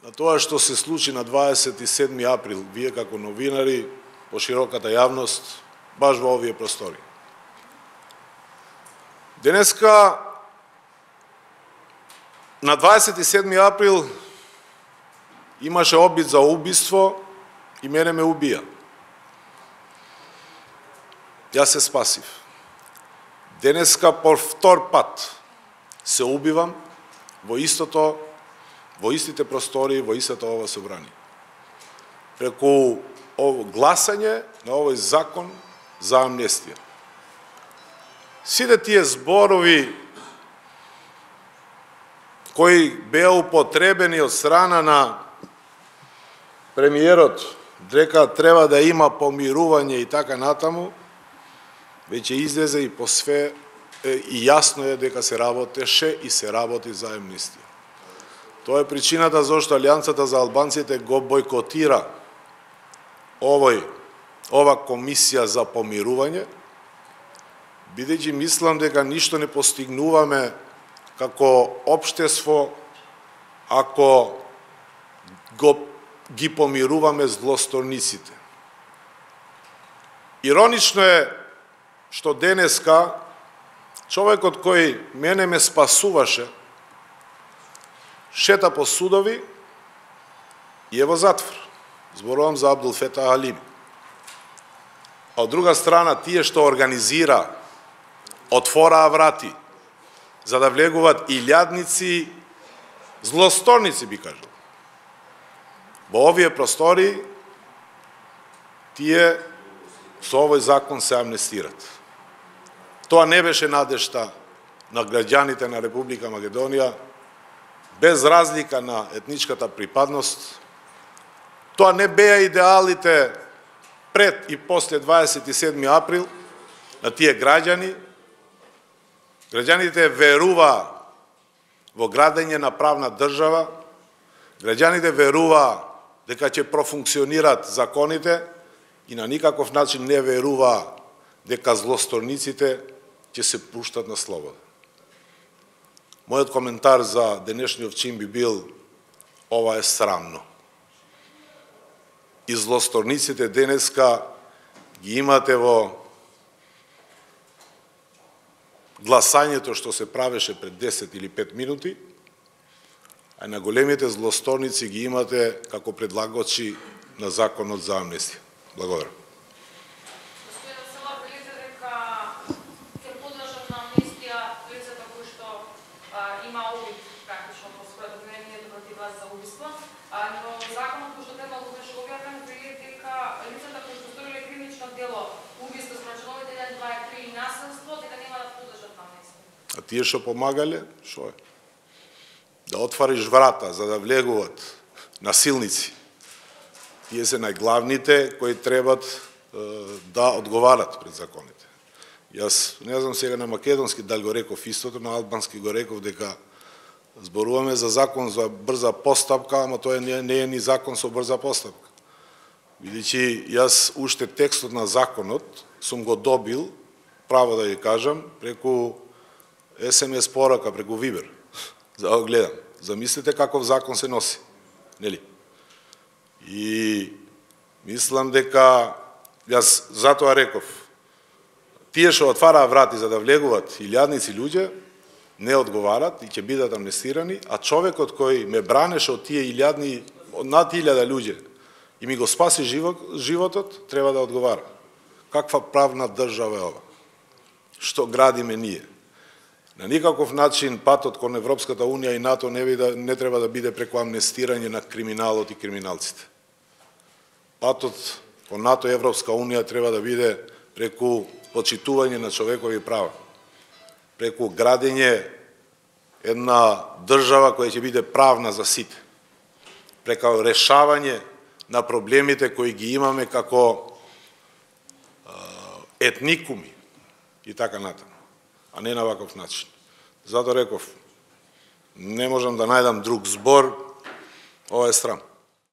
на тоа што се случи на 27 април, вие како новинари, по широката јавност, баш во овие простори. Денеска, на 27 април, имаше обид за убиство и мене ме убија. Јас се спасив. Денеска по втор пат се убивам во истите простори, во истото ова собрание. Преку гласање на овој закон за амнестија. Сите тие зборови кои беа употребени од страна на премиерот, дека треба да има помирување и така натаму, веќе излезе и по све и јасно е дека се работеше и се работи за амнестија. Тоа е причината зашто Алијансата за албанците го бойкотира ова комисија за помирување, бидејќи мислам дека ништо не постигнуваме како општество ако ги помируваме злосторниците. Иронично е што денеска човекот кој мене ме спасуваше шета по судови и е во затвор. Зборувам за Абдул Фета Алими. А од друга страна, тие што организира, отвораа врати, за да влегуваат илјадници, злосторници би кажал. Во овие простори, тие со овој закон се амнестират. Тоа не беше надежта на граѓаните на Република Македонија, без разлика на етничката припадност. Тоа не беа идеалите пред и после 27 април на тие граѓани. Граѓаните веруваа во градење на правна држава, граѓаните веруваа дека ќе профункционират законите и на никаков начин не веруваа дека злосторниците ќе се пуштат на слобода. Мојот коментар за денешниот чин би бил: ова е срамно. И злосторниците денеска ги имате во гласањето што се правеше пред 10 или 5 минути, а на големите злосторници ги имате како предлагачи на законот за амнестија. Благодарам. А тие што помагале, што е? Да отвариш врата за да влегуваат насилници. Тие се најглавните кои требат да одговарат пред законите. Јас не знам сега на македонски дали го реков истото, на албански го реков дека зборуваме за закон за брза постапка, ама тоа не е ни закон со брза постапка. Бидејќи јас уште текстот на законот сум го добил, право да ја кажам, преку СМС порака, преку Вибер. За да гледам. Замислите каков закон се носи. Нели? И мислам дека јас затоа реков, тие што отвараа врати за да влегуваат илјадници луѓе, не одговарат и ќе бидат амнестирани, а човекот кој ме бранеше од тие илјадни, над 1000 луѓе и ми го спаси животот, треба да одговара. Каква правна држава е ова? Што градиме ние? На никаков начин патот кон Европската Унија и НАТО не треба да биде преку амнестирање на криминалот и криминалците. Патот кон НАТО и Европска Унија треба да биде преку почитување на човекови права, преку градење една држава која ќе биде правна за сите, преку решавање на проблемите кои ги имаме како етникуми и така натаму, а не на ваков начин. Затоа реков, не можам да најдам друг збор, ова е срам.